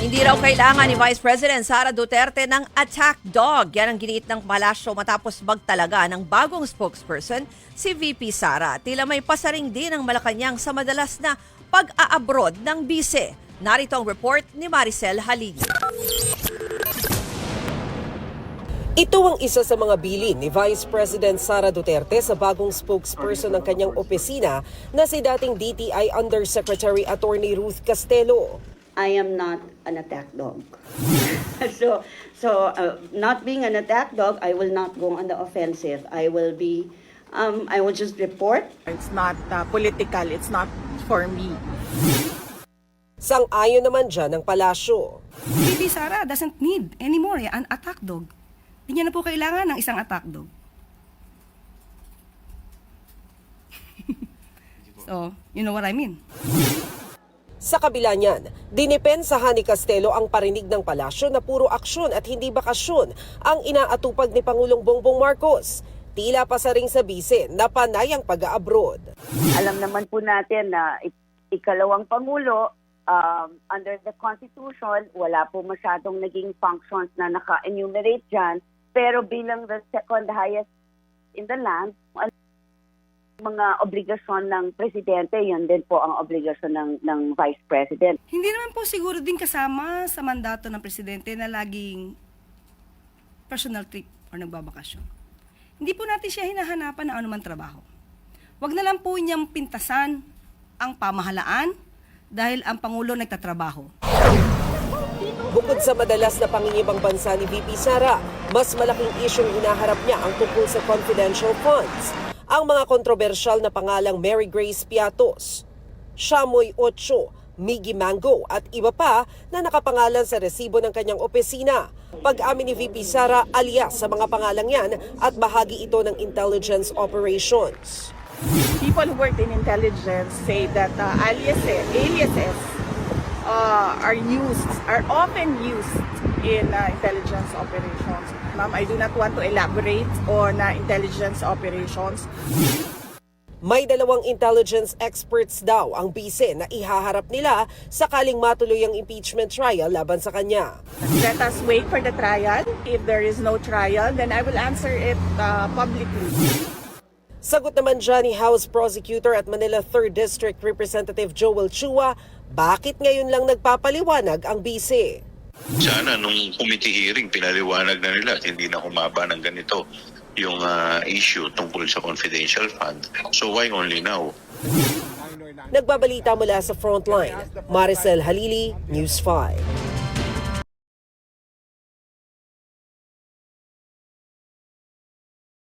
Hindi raw kailangan ni Vice President Sara Duterte ng attack dog. Yan ang giniit ng palasyo matapos magtalaga ng bagong spokesperson, si VP Sara. Tila may pasaring din ang Malacanang sa madalas na pag-a-abroad ng bise. Narito ang report ni Maricel Haligi. Ito ang isa sa mga bilin ni Vice President Sara Duterte sa bagong spokesperson ng kanyang opisina na si dating DTI Undersecretary Attorney Ruth Castelo. I am not an attack dog. so not being an attack dog, I will not go on the offensive. I will just report. It's not political. It's not for me. Sang-ayon naman dyan ng palasyo. VP Sara doesn't need anymore an attack dog. Hindi niya na po kailangan ng isang attack dog. So, you know what I mean? Sa kabila niyan, dinipensahan ni Castelo ang parinig ng palasyo na puro aksyon at hindi bakasyon ang inaatupag ni Pangulong Bongbong Marcos. Tila pa sa ring sa bise na panay ang pag-a-abroad. Alam naman po natin na ikalawang Pangulo, under the Constitution, wala po masyadong naging functions na naka-enumerate dyan. Pero bilang the second highest in the land, mga obligasyon ng presidente, yun din po ang obligasyon ng vice president. Hindi naman po siguro din kasama sa mandato ng presidente na laging personal trip or nagbabakasyon. Hindi po natin siya hinahanapan ng anumang trabaho. Huwag na lang po niyang pintasan ang pamahalaan dahil ang Pangulo nagtatrabaho. Bukod sa madalas na pangingibang bansa ni VP Sara, mas malaking isyong hinaharap niya ang tungkol sa confidential funds. Ang mga kontrobersyal na pangalang Mary Grace Piatos, Shamoy Ocho, Miggy Mango at iba pa na nakapangalan sa resibo ng kanyang opisina. Pag-amin ni VP Sara, alias sa mga pangalang yan at bahagi ito ng intelligence operations. People who work in intelligence say that aliases are often used in intelligence operations. Ma'am, I do not want to elaborate on intelligence operations. May dalawang intelligence experts daw ang bise na ihaharap nila sakaling matuloy ang impeachment trial laban sa kanya. Let us wait for the trial. If there is no trial, then I will answer it publicly. Sagot naman dyan ni House Prosecutor at Manila 3rd District Representative Joel Chua, bakit ngayon lang nagpapaliwanag ang bise? Sana nung committee hearing, pinaliwanag na nila at hindi na humaba ng ganito yung issue tungkol sa confidential fund. So why only now? Nagbabalita mula sa Frontline, Maricel Halili, News 5.